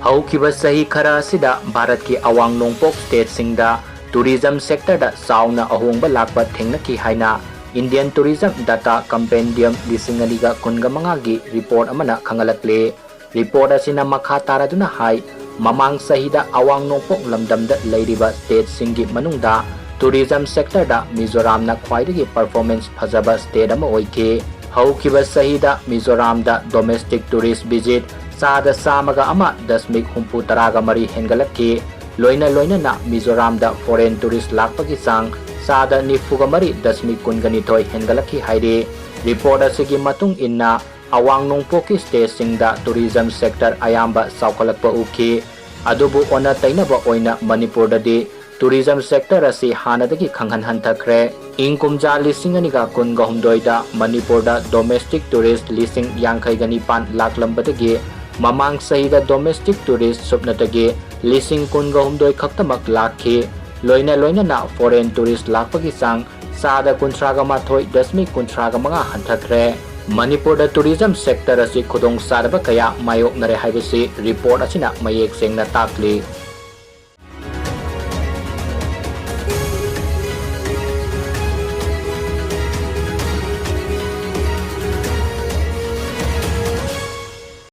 हौखिबा सही खरा सिदा भारत की अवांग नोंगपोक स्टेट सिंगदा टूरिज्म सेक्टर दा साउना अहोंगबा लाकबा थेंगनकी हाइना इंडियन टूरिज्म डाटा कंपेंडियम लिसिंगनिगा कुनगमंगागी रिपोर्ट अमना खंगलकले रिपोर्ट असिना मखा तारादुना हाई ममांग सहीदा अवांग नोंगपोक लमदमदा लैरिबा स्टेट सिंगी मनुंगदा टूरिज्म सेक्टर दा मिजोराम ना ख्वाइदगी परफॉर्मेंस फजबा स्टेट अमा ओइके हौखिबा सहीदा मिजोराम दा डोमेस्टिक टूरिस्ट विजिट सादा सामगा अमा दशमिक हुंपू तरागा मरी हेंगलक्की लोइना लोइना ना मिजोराम दा फॉरेन टूरिस्ट लाकपगी सांग सादा निफुगा मरी दशमिक कुनगनिथोय हेंगलक्की हाइरे रिपोर्ट असिगी मतुंग इन्ना अवांग नोंगपोकी स्टेट सिंगदा टूरिज्म सेक्टर अयाम्बा साउखलक्पा उखी अदुबु ओना तैनबा ओइना मणिपुरददी टूरिज्म सेक्टर असी हानादगी खंगहन हंथखरे इंग कुमजा लिसिंगनिगा कुनगहुमदोइदा मणिपुरदा डोमेस्टिक टूरिस्ट लिसिंग यांखैगनिपान लाखलंबदगी ममांग सहीदा डोमेस्टिक टूरिस्ट सुपनतगी लिसिंग कुनगहुमदोइ खक्तमक लाखी लोइना लोइना ना फॉरेन टूरिस्ट लाखपगी सांग सादा कुंथ्रागा माथोय दशमिक कुंथ्रागा मंगा हंथखरे मणिपुरदा टूरिज्म सेक्टर असी खुदोंग सादबा कया मायोकनरे हाइबसी रिपोर्ट असिना मयेक सेंगना ताकली।